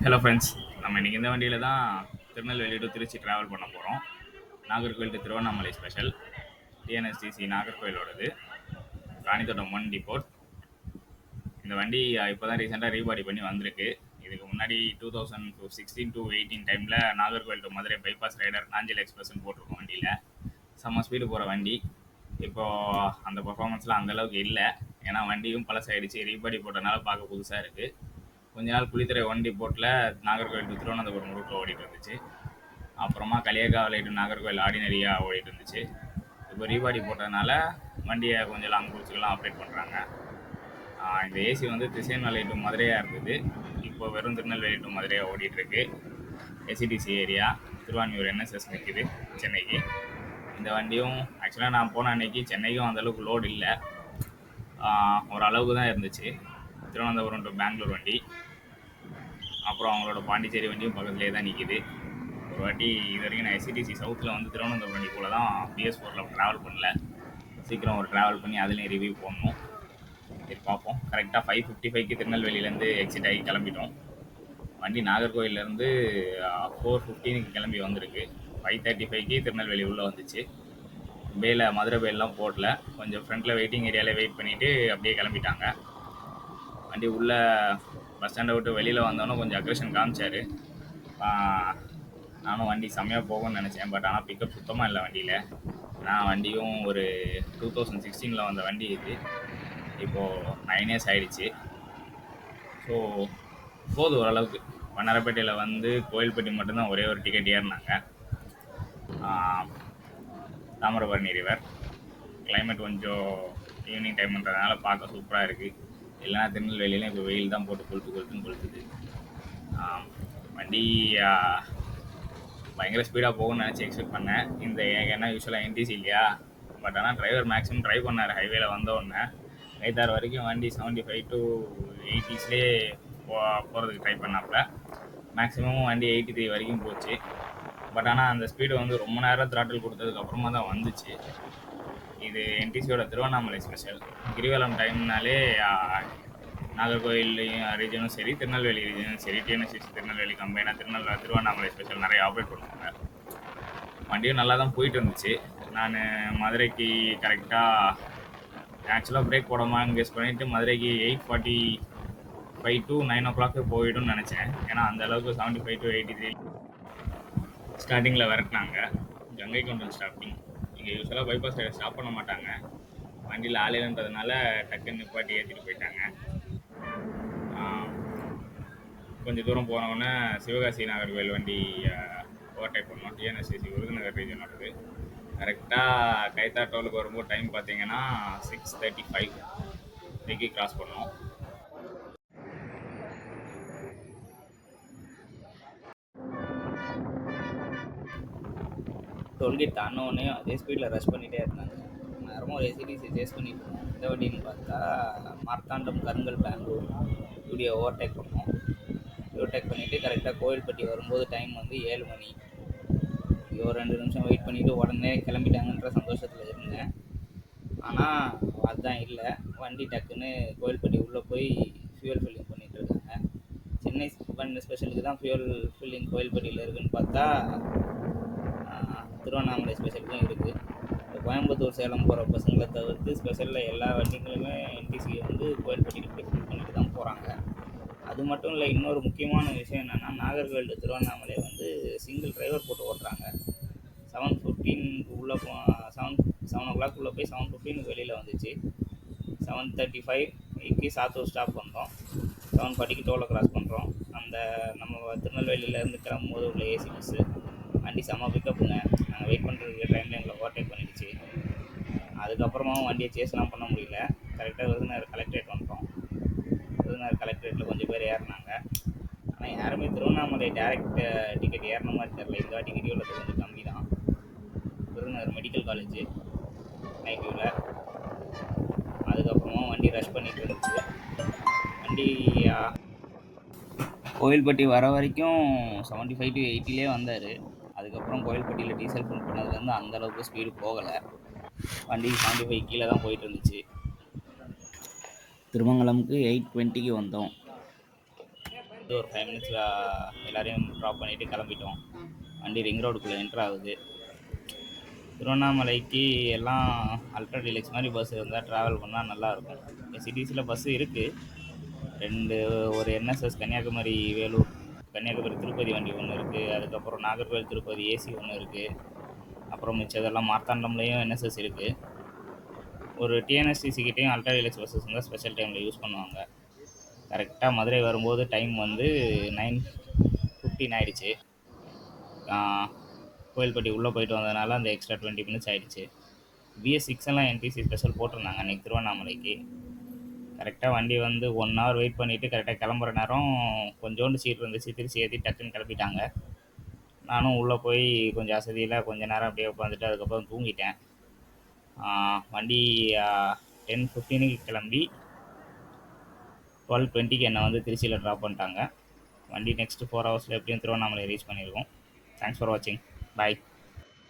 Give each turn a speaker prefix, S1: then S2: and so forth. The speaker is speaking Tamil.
S1: Hello friends. நம்ம இன்றைக்கி இந்த வண்டியில் தான் திருநெல்வேலி டு திருச்சி ட்ராவல் பண்ண போகிறோம். Nagercoil to Tiruvannamalai special TNSTC நாகர்கோவிலோடது, ராணித்தோட்டம் 1 டிப்போட். இந்த வண்டி இப்போ தான் ரீசெண்டாக ரீபாடி பண்ணி வந்திருக்கு. இதுக்கு முன்னாடி 2016 to 18 டைமில் Nagercoil to Madurai bypass rider Nanjil எக்ஸ்பிரஸ்ன்னு போட்டிருக்கோம். வண்டியில் செம்ம ஸ்பீடு போகிற வண்டி. இப்போது அந்த பர்ஃபார்மன்ஸ்லாம் அந்தளவுக்கு இல்லை, ஏன்னா வண்டியும் பழசாயிடுச்சு. ரீபாடி போட்டனால பார்க்க புதுசாக இருக்குது. கொஞ்ச நாள் குளித்துறை 1 டிப்போட்டில் நாகர்கோவில் டு திருவனந்தபுரம் ரூட்டில் ஓடிட்டு இருந்துச்சு. அப்புறமா களியக்காவிலை டு நாகர்கோவில் ஆர்டினரியாக ஓடிட்டு இருந்துச்சு. இப்போ ரீபாடி போட்டதுனால வண்டியை கொஞ்சம் லாங் ரூட்ஸ்க்கெல்லாம் ஆப்ரேட் பண்ணுறாங்க. இந்த ஏசி வந்து திசைமலை டு மதுரையாக இருந்தது, இப்போ வெறும் திருநெல்வேலி டு மதுரையாக ஓடிட்டுருக்கு. எஸ்சிடிசி ஏரியா திருவான்மியூர் என்எஸ்எஸ் நிற்கிது சென்னைக்கு. இந்த வண்டியும் ஆக்சுவலாக நான் போன அன்னைக்கு சென்னைக்கும் அந்தளவுக்கு லோடு இல்லை, ஓரளவுக்கு தான் இருந்துச்சு. திருவனந்தபுரம் டு பெங்களூர் வண்டி, அப்புறம் அவங்களோட பாண்டிச்சேரி வண்டியும் பக்கத்துலேயே தான் நிற்கிது. ஒரு வாட்டி இது வரைக்கும் நான் எஸ்சிடிசி சவுத்தில் வந்து திருவனந்தபுரம் வண்டி போல் தான் பிஎஸ்4ல் ட்ராவல் பண்ணல. சீக்கிரம் ஒரு ட்ராவல் பண்ணி அதுலேயும் ரிவ்யூ பண்ணணும். சரி பார்ப்போம். கரெக்டாக 5:55க்கு திருநெல்வேலியிலேருந்து எக்ஸிட் ஆகி கிளம்பிட்டோம். வண்டி நாகர்கோவிலேருந்து 4:15க்கு கிளம்பி வந்திருக்கு. 5:35க்கு திருநெல்வேலி உள்ளே வந்துச்சு. மதுரை பேலாம் போடல, கொஞ்சம் ஃப்ரண்ட்டில் வெயிட்டிங் ஏரியாவில் வெயிட் பண்ணிவிட்டு அப்படியே கிளம்பிட்டாங்க. வண்டி உள்ளே பஸ் ஸ்டாண்டை விட்டு வெளியில் வந்தோன்னே கொஞ்சம் அக்ரெஷன் காமிச்சார். நானும் வண்டி செம்மையாக போகும்னு நினச்சேன், பட் ஆனால் பிக்கப் சுத்தமாக இல்லை வண்டியில். நான் வண்டியும் ஒரு 2016 வந்த வண்டி இது, இப்போது 9 இயர்ஸ் ஆகிடுச்சு. ஸோ போதும் ஓரளவுக்கு. வண்ணாரப்பேட்டையில் வந்து கோயில்பட்டி மட்டும்தான் ஒரே ஒரு டிக்கெட் ஏறினாங்க. தாமிரபரணி ரிவர் கிளைமேட் கொஞ்சம் ஈவினிங் டைம்ன்றதுனால பார்க்க சூப்பராக இருக்குது. இல்லைனா திருநெல்வேலியிலும் இப்போ வெயில் தான் போட்டு கொளுத்துது. வண்டி பயங்கர ஸ்பீடாக போகும்னு நினச்சி எக்ஸ்பெக்ட் பண்ணேன். இந்த ஏன்னா யூஸ்வலாக என்டிசி இல்லையா, பட் ஆனால் டிரைவர் மேக்ஸிமம் ட்ரை பண்ணார். ஹைவேல வந்தோடனே கைத்தார் வரைக்கும் வண்டி 75 to 80ஸ்லேயே போகிறதுக்கு ட்ரை பண்ணாப்புல. மேக்ஸிமம் வண்டி 83 வரைக்கும் போச்சு. பட் ஆனால் அந்த ஸ்பீடு வந்து ரொம்ப நேரம் த்ராட்டில் கொடுத்ததுக்கப்புறமா தான் வந்துச்சு. இது என்டிசியோட திருவண்ணாமலை ஸ்பெஷல். கிரிவலம் டைம்னாலே நாகர்கோவில் ரீஜனும் சரி, திருநெல்வேலி ரீஜனும் சரி, டிஎன்எஸ்சிசி திருநெல்வேலி கம்பெனியாக திருவண்ணாமலை ஸ்பெஷல் நிறைய ஆப்ரேட் பண்ணுவாங்க. வண்டியும் நல்லா தான் போயிட்டு இருந்துச்சு. நான் மதுரைக்கு கரெக்டாக ஆக்சுவலாக பிரேக் போடாமல் கெஸ் பண்ணிவிட்டு மதுரைக்கு 8:45 to 9 o'clock போயிடும்னு நினச்சேன். ஏன்னா அந்தளவுக்கு 75 to 83 ஸ்டார்டிங்கில் விரட்டினாங்க. கங்கை கொண்டல் ஸ்டாப்பிங். இங்கே யூஸ்வலாக பைபாஸ் சைடு ஸ்டாப் பண்ண மாட்டாங்க, வண்டியில் ஆளுன்றதுனால டக்குன்னு நிப்பாட்டி ஏற்றிட்டு போயிட்டாங்க. கொஞ்சம் தூரம் போனவுடனே சிவகாசி நாகர்கோவில் வண்டி ஓவர்டேக் பண்ணோம். டிஎன்எஸ்சிசி விருதுநகர் ரீஜனோடது. கரெக்டாக கைத்தா டோலுக்கு வரும்போது டைம் பார்த்தீங்கன்னா 6:35 கிராஸ் பண்ணோம். டோல்கேட் தாண்டோடனே அதே ஸ்பீடில் ரஷ் பண்ணிகிட்டே இருந்தாங்க. நேரமாக ஒரு எஸ்சிடிசி சேஸ் பண்ணிட்டு இருந்தோம். இந்த வண்டின்னு பார்த்தா மார்த்தாண்டம் கருங்கல் பெங்களூர் இப்படியே ஓவர்டேக் பண்ணோம். ஓவர்டேக் பண்ணிவிட்டு கரெக்டாக கோவில்பட்டி வரும்போது டைம் வந்து 7 மணி. ஒரு 2 நிமிஷம் வெயிட் பண்ணிவிட்டு உடனே கிளம்பிட்டாங்கன்ற சந்தோஷத்தில் இருந்தேன். ஆனால் அதுதான் இல்லை. வண்டி டக்குன்னு கோவில்பட்டி உள்ளே போய் ஃபியூல் ஃபில்லிங் பண்ணிகிட்டு இருக்காங்க. சென்னை ஸ்பெஷலுக்கு தான் ஃபியூல் ஃபில்லிங் கோவில்பட்டியில் இருக்குதுன்னு பார்த்தா திருவண்ணாமலை ஸ்பெஷலுக்கும் இருக்குது. கோயம்புத்தூர் சேலம் போகிற பசங்களை தவிர்த்து ஸ்பெஷலில் எல்லா வண்டிகளுமே என்டிசி வந்து கோவில்பட்டியில் போய் ஃபில் பண்ணிட்டு தான் போகிறாங்க. அது மட்டும் இல்லை, இன்னொரு முக்கியமான விஷயம் என்னென்னா, நாகர்கோவில் திருவண்ணாமலை வந்து சிங்கிள் டிரைவர் போட்டு ஓட்டுறாங்க. 7:15 உள்ளே 7 o'clock உள்ளே போய் 7:15 வெளியில் வந்துச்சு. 7:35க்கு சாத்தூர் ஸ்டாப் பண்ணுறோம். 7:40க்கு டோலை கிராஸ் பண்ணுறோம். அந்த நம்ம திருநெல்வேலியிலேருந்து கிளம்பும்போது உள்ள ஏசி பஸ்ஸு வண்டி செம்ம பிக்கப்புங்க. நாங்கள் வெயிட் பண்ணுறதுக்கு டைமில் எங்களை ஓவர்டேக் பண்ணிடுச்சு. அதுக்கப்புறமாவும் வண்டியை சேஸ்லாம் பண்ண முடியல. கரெக்டாக விருதுநகர் கலெக்டரேட் வந்துட்டோம். விருதுநகர் கலெக்டரேட்டில் கொஞ்சம் பேர் ஏறினாங்க. ஆனால் யாருமே திருவண்ணாமலை டேரெக்ட் டிக்கெட் ஏறின மாதிரி தெரில. இந்த வாட்டி கிரிவலத்து கொஞ்சம் கம்மி தான். விருதுநகர் மெடிக்கல் காலேஜ் நைட் வியூவில். அதுக்கப்புறமா வண்டி ரஷ் பண்ணிட்டு இருந்துச்சு. வண்டி கோவில்பட்டி வர வரைக்கும் 75 to 80லே வந்தார். அதுக்கப்புறம் கோவில்பட்டியில் டீசல் ஃபில் பண்ணதுலேருந்து அந்தளவுக்கு ஸ்பீடு போகலை. வண்டி 75 கீழே தான் போயிட்டு இருந்துச்சு. திருமங்கலமுக்கு 8:20க்கு வந்தோம். இது ஒரு 5 மினிட்ஸில் எல்லாரையும் ட்ராப் பண்ணிவிட்டு கிளம்பிட்டோம். வண்டி ரிங் ரோடுக்குள்ளே என்ட்ரு ஆகுது. திருவண்ணாமலைக்கு எல்லாம் அல்ட்ரா டீலக்ஸ் மாதிரி பஸ் இருந்தால் ட்ராவல் பண்ணால் நல்லாயிருக்கும். சிட்டிஸில் பஸ்ஸு இருக்குது. 2 ஒரு என்எஸ்எஸ் கன்னியாகுமரி வேலூர், கன்னியாகுமரி திருப்பதி வண்டி ஒன்று இருக்குது. அதுக்கப்புறம் நாகர்கோவில் திருப்பதி ஏசி ஒன்று இருக்குது. அப்புறம் மிச்சதெல்லாம் மார்த்தாண்டம்லேயும் என்எஸ்எஸ் இருக்குது. ஒரு டிஎன்எஸ்டிசிக்கிட்டேயும் அல்ட்ரா டீலக்ஸ் பஸ்ஸஸ் இருந்தால் ஸ்பெஷல் டைமில் யூஸ் பண்ணுவாங்க. கரெக்டாக மதுரை வரும்போது டைம் வந்து 9:15 ஆகிடுச்சு. கோயில்பட்டி உள்ளே போயிட்டு வந்ததுனால அந்த எக்ஸ்ட்ரா 20 மினிட்ஸ் ஆகிடுச்சு. BS6 எல்லாம் என்டிசி ஸ்பெஷல் போட்டிருந்தாங்க அன்றைக்கி திருவண்ணாமலைக்கு. கரெக்டாக வண்டி வந்து 1 ஹவர் வெயிட் பண்ணிவிட்டு கரெக்டாக கிளம்புற நேரம் கொஞ்சோண்டு சீட் இருந்துச்சு. திருச்சி ஏற்றி டக்குன்னு கிளப்பிட்டாங்க. நானும் உள்ளே போய் கொஞ்சம் அசதியில் கொஞ்ச நேரம் அப்படியே உட்காந்துட்டு அதுக்கப்புறம் தூங்கிட்டேன். வண்டி 10:15க்கு கிளம்பி 12:20க்கு என்னை வந்து திருச்சியில் ட்ராப் பண்ணிட்டாங்க. வண்டி நெக்ஸ்ட்டு 4 ஹவர்ஸில் எப்படியும் திருவண்ணாமலை ரீச் பண்ணியிருக்கோம். தேங்க்ஸ் ஃபார் வாட்சிங். பாய்.